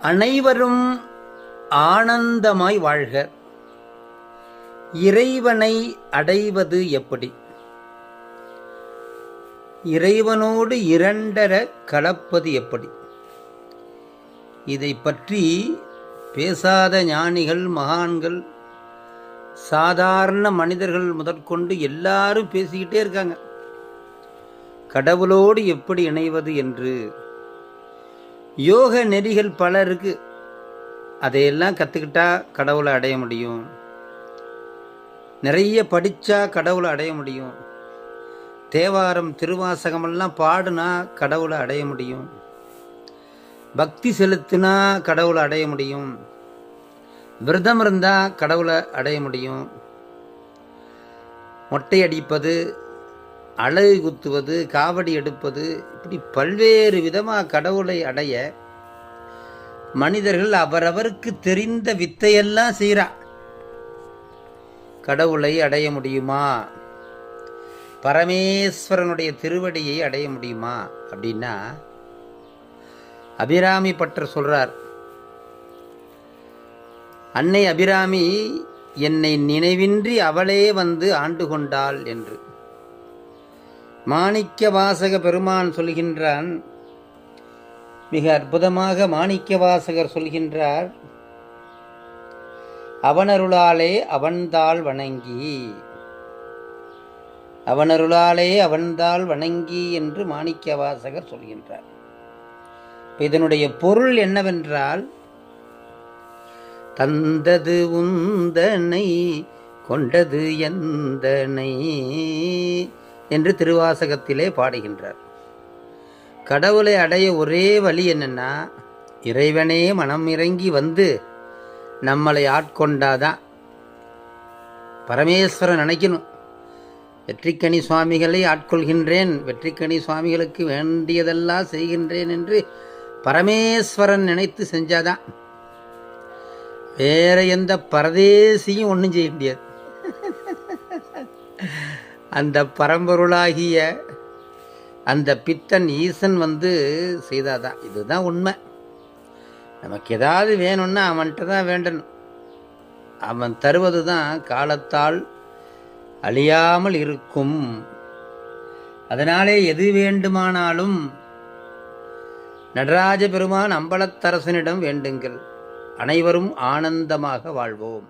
அனைவரும் ஆனந்தமாய் வாழ்க. இறைவனை அடைவது எப்படி? இறைவனோடு இரண்டர கலப்பது எப்படி? இதை பற்றி பேசாத ஞானிகள், மகான்கள், சாதாரண மனிதர்கள் முதற்கொண்டு எல்லாரும் பேசிக்கிட்டே இருக்காங்க. கடவுளோடு எப்படி இணைவது என்று யோக நெறிகள் பல இருக்கு. அதையெல்லாம் கற்றுக்கிட்டா கடவுளை அடைய முடியும். நிறைய படித்தா கடவுளை அடைய முடியும். தேவாரம், திருவாசகமெல்லாம் பாடுனா கடவுளை அடைய முடியும். பக்தி செலுத்தினா கடவுளை அடைய முடியும். விரதம் இருந்தால் கடவுளை அடைய முடியும். மொட்டை அடிப்பது, அழகு குத்துவது, காவடி எடுப்பது, இப்படி பல்வேறு விதமாக கடவுளை அடைய மனிதர்கள் அவரவருக்கு தெரிந்த வித்தையெல்லாம் செய்கிறா. கடவுளை அடைய முடியுமா? பரமேஸ்வரனுடைய திருவடியை அடைய முடியுமா அப்படின்னா அபிராமி பட்டர் சொல்றார், அன்னை அபிராமி என்னை நினைவின்றி அவளே வந்து ஆண்டு கொண்டாள் என்று. மாணிக்க வாசக பெருமான் சொல்கின்றான், மிக அற்புதமாக மாணிக்க வாசகர் சொல்கின்றார், அவனருளாலே அவன்தாள் வணங்கி, அவனருளாலே அவன்தாள் வணங்கி என்று மாணிக்க வாசகர் சொல்கின்றார். இதனுடைய பொருள் என்னவென்றால், தந்தது உந்தனை கொண்டது எந்தனை என்று திருவாசகத்திலே பாடுகின்றார். கடவுளை அடைய ஒரே வழி என்னன்னா, இறைவனே மனம் இறங்கி வந்து நம்மளை ஆட்கொண்டாதான். பரமேஸ்வரன் நினைக்கணும், வெற்றிக்கனி சுவாமிகளை ஆட்கொள்கின்றேன், வெற்றிக்கனி சுவாமிகளுக்கு வேண்டியதெல்லாம் செய்கின்றேன் என்று பரமேஸ்வரன் நினைத்து செஞ்சாதான். வேற எந்த பரதேசியும் ஒன்றும் செய்ய முடியாது. அந்த பரம்பொருளாகிய அந்த பித்தன் ஈசன் வந்து செய்தாதான். இதுதான் உண்மை. நமக்கு ஏதாவது வேணும்னா அவன்கிட்ட தான் வேண்டணும். அவன் தருவது தான் காலத்தால் அழியாமல் இருக்கும். அதனாலே எது வேண்டுமானாலும் நடராஜ பெருமான் அம்பலத்தரசனிடம் வேண்டுங்கள். அனைவரும் ஆனந்தமாக வாழ்வோம்.